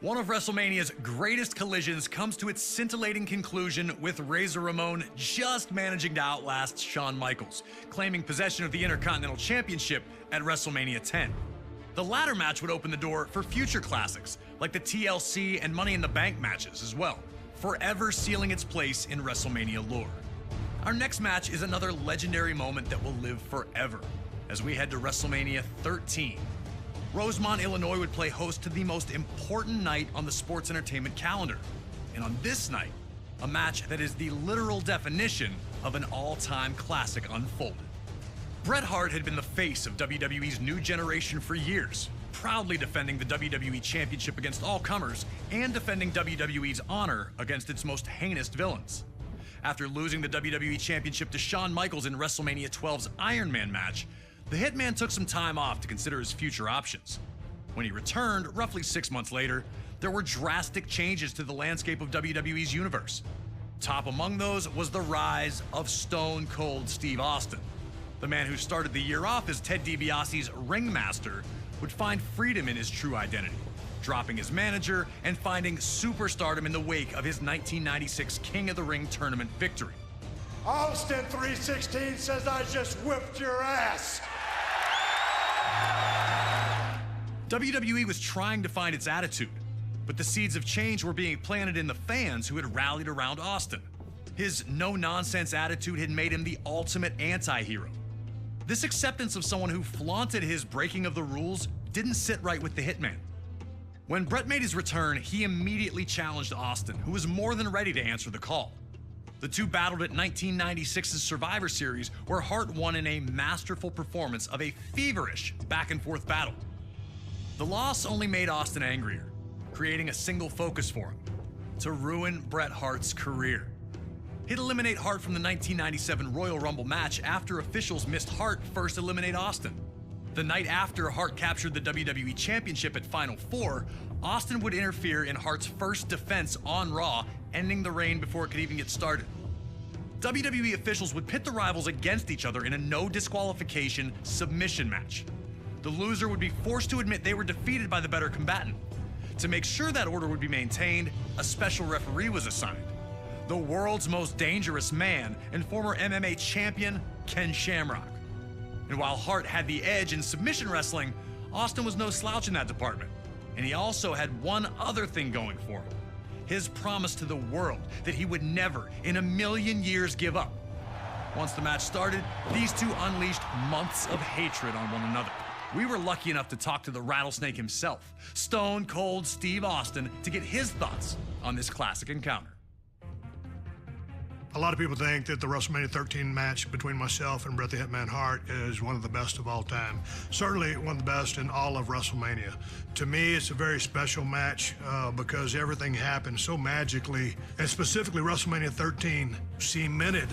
One of WrestleMania's greatest collisions comes to its scintillating conclusion with Razor Ramon just managing to outlast Shawn Michaels, claiming possession of the Intercontinental Championship at WrestleMania 10. The latter match would open the door for future classics, like the TLC and Money in the Bank matches as well, forever sealing its place in WrestleMania lore. Our next match is another legendary moment that will live forever, as we head to WrestleMania 13. Rosemont, Illinois would play host to the most important night on the sports entertainment calendar. And on this night, a match that is the literal definition of an all-time classic unfolded. Bret Hart had been the face of WWE's new generation for years, proudly defending the WWE Championship against all comers and defending WWE's honor against its most heinous villains. After losing the WWE Championship to Shawn Michaels in WrestleMania 12's Iron Man match, the Hitman took some time off to consider his future options. When he returned, roughly 6 months later, there were drastic changes to the landscape of WWE's universe. Top among those was the rise of Stone Cold Steve Austin. The man who started the year off as Ted DiBiase's ringmaster would find freedom in his true identity, dropping his manager and finding superstardom in the wake of his 1996 King of the Ring tournament victory. Austin 316 says I just whipped your ass. WWE was trying to find its attitude, but the seeds of change were being planted in the fans who had rallied around Austin. His no-nonsense attitude had made him the ultimate anti-hero. This acceptance of someone who flaunted his breaking of the rules didn't sit right with the Hitman. When Bret made his return, he immediately challenged Austin, who was more than ready to answer the call. The two battled at 1996's Survivor Series, where Hart won in a masterful performance of a feverish back-and-forth battle. The loss only made Austin angrier, creating a single focus for him: to ruin Bret Hart's career. He'd eliminate Hart from the 1997 Royal Rumble match after officials missed Hart first eliminate Austin. The night after Hart captured the WWE Championship at Final Four, Austin would interfere in Hart's first defense on Raw, ending the reign before it could even get started. WWE officials would pit the rivals against each other in a no disqualification submission match. The loser would be forced to admit they were defeated by the better combatant. To make sure that order would be maintained, a special referee was assigned: the world's most dangerous man and former MMA champion, Ken Shamrock. And while Hart had the edge in submission wrestling, Austin was no slouch in that department. And he also had one other thing going for him: his promise to the world that he would never in a million years give up. Once the match started, these two unleashed months of hatred on one another. We were lucky enough to talk to the Rattlesnake himself, Stone Cold Steve Austin, to get his thoughts on this classic encounter. A lot of people think that the WrestleMania 13 match between myself and Bret the Hitman Hart is one of the best of all time. Certainly one of the best in all of WrestleMania. To me, it's a very special match because everything happened so magically, and specifically WrestleMania 13 cemented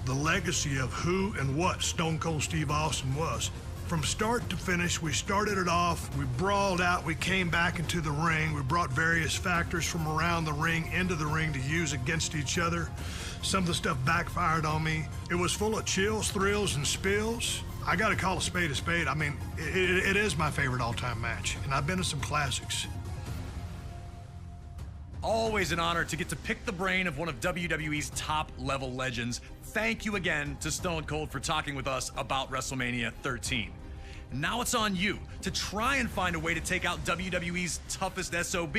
the legacy of who and what Stone Cold Steve Austin was. From start to finish, we started it off, we brawled out, we came back into the ring, we brought various factors from around the ring into the ring to use against each other. Some of the stuff backfired on me. It was full of chills, thrills, and spills. I gotta call a spade a spade. I mean, it is my favorite all-time match, and I've been to some classics. Always an honor to get to pick the brain of one of WWE's top-level legends. Thank you again to Stone Cold for talking with us about WrestleMania 13. Now it's on you to try and find a way to take out WWE's toughest SOB.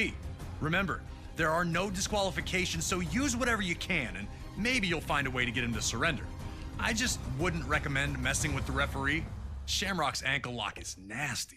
Remember, there are no disqualifications, so use whatever you can, and maybe you'll find a way to get him to surrender. I just wouldn't recommend messing with the referee. Shamrock's ankle lock is nasty.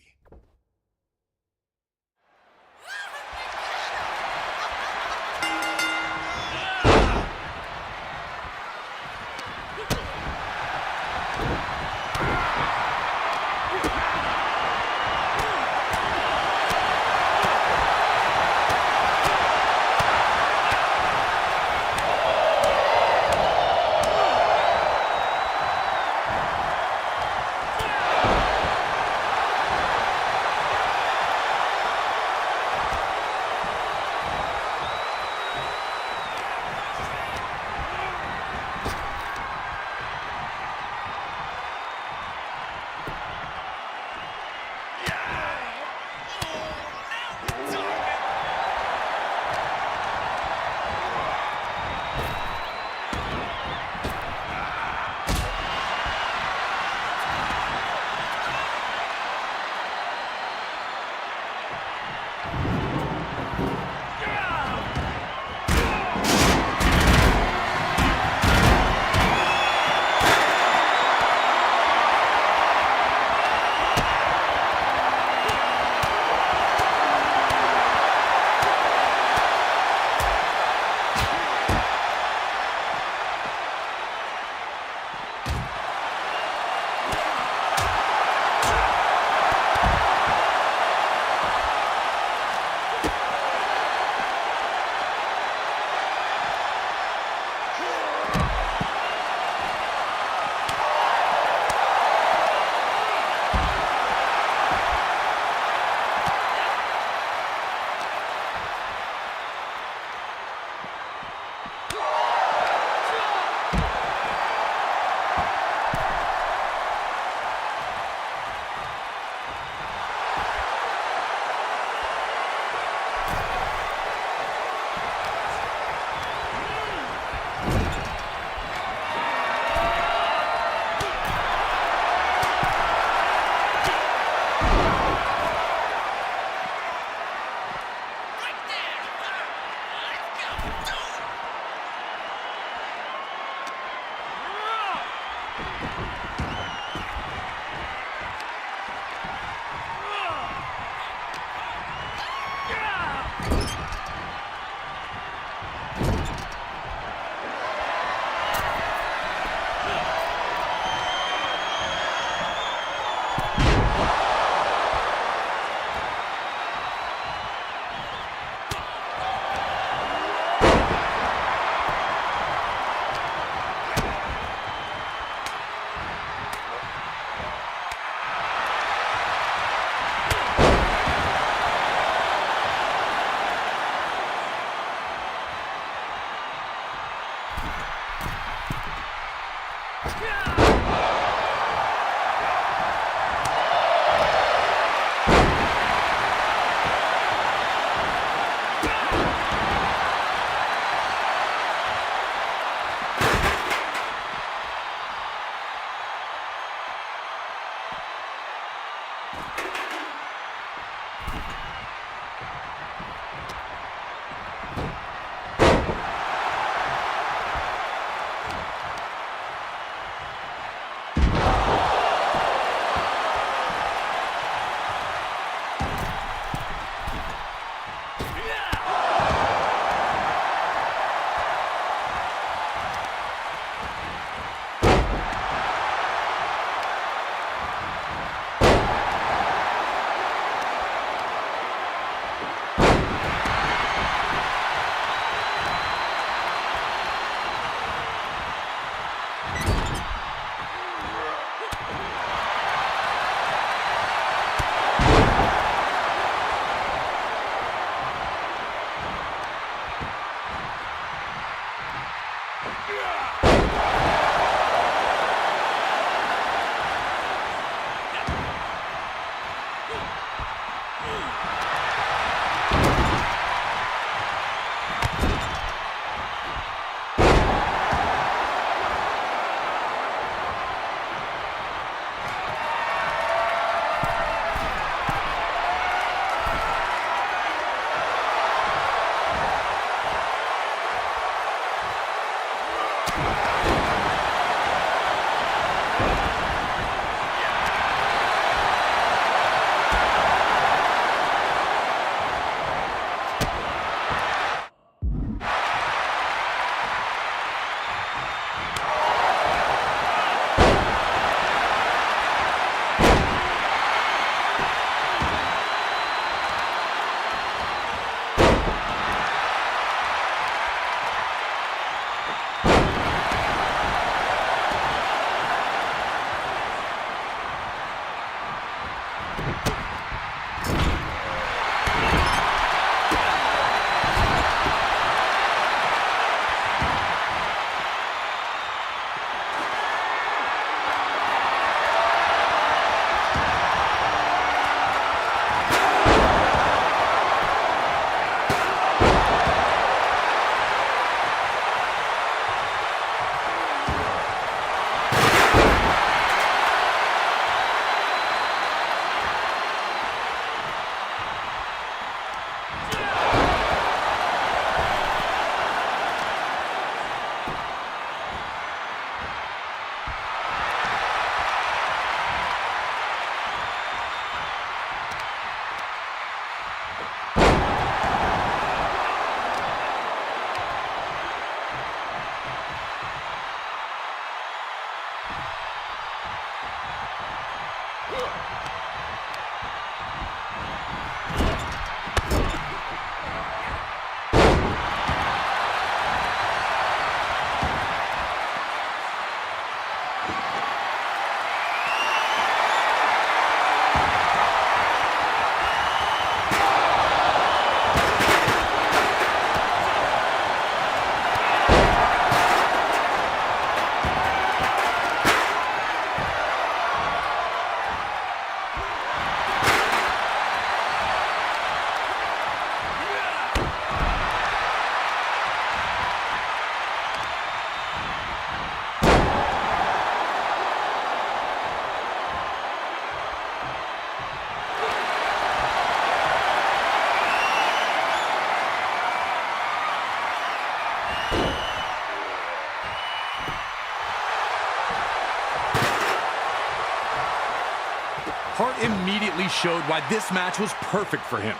Hart immediately showed why this match was perfect for him.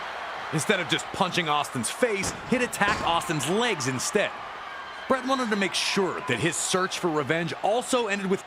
Instead of just punching Austin's face, he'd attack Austin's legs instead. Bret wanted to make sure that his search for revenge also ended with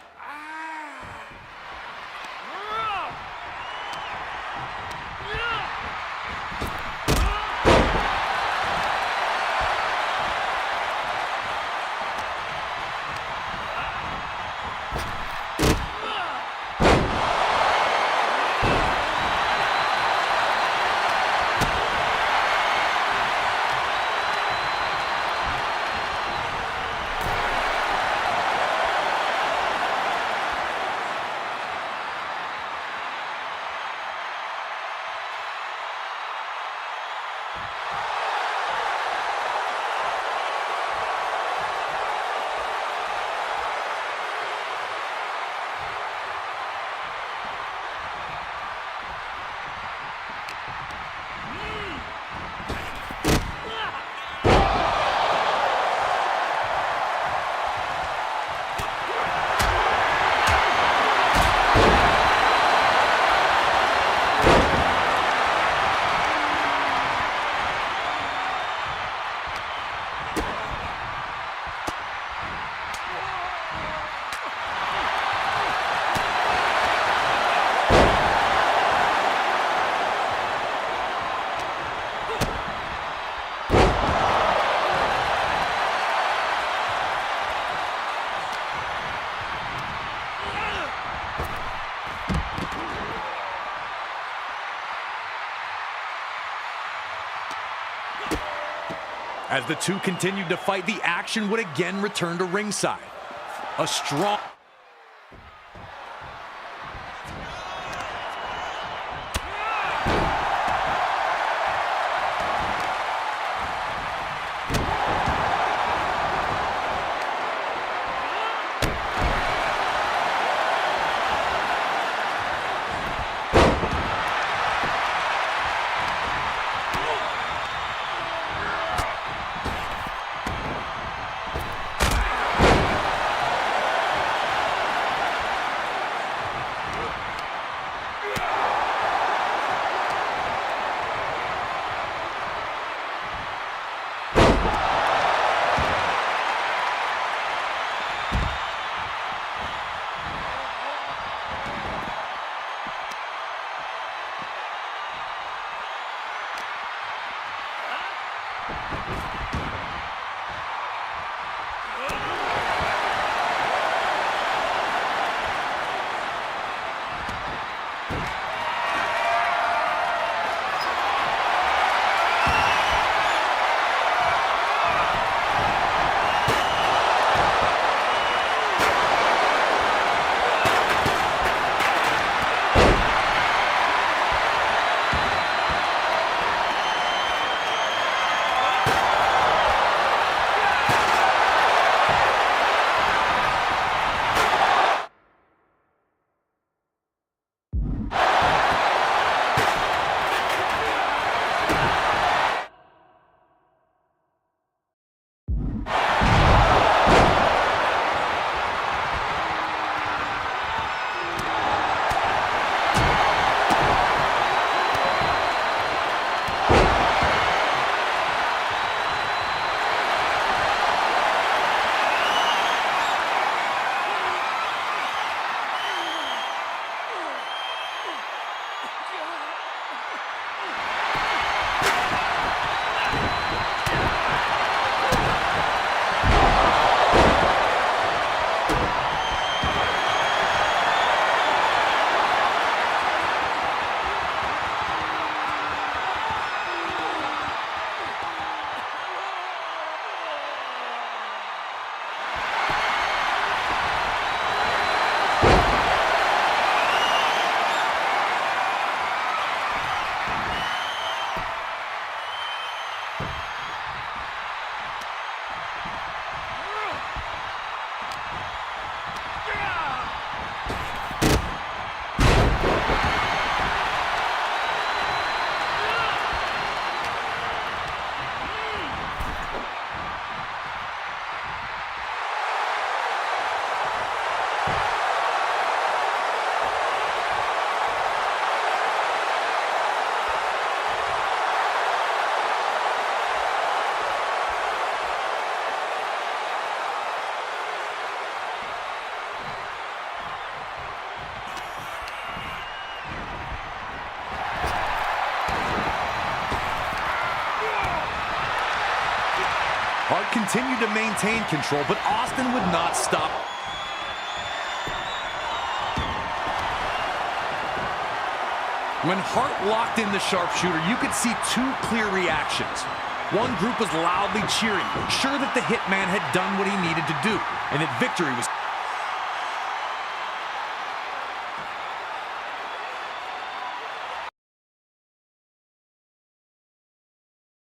As the two continued to fight, the action would again return to ringside. A strong... Hart continued to maintain control, but Austin would not stop. When Hart locked in the sharpshooter, you could see two clear reactions. One group was loudly cheering, sure that the Hitman had done what he needed to do, and that victory was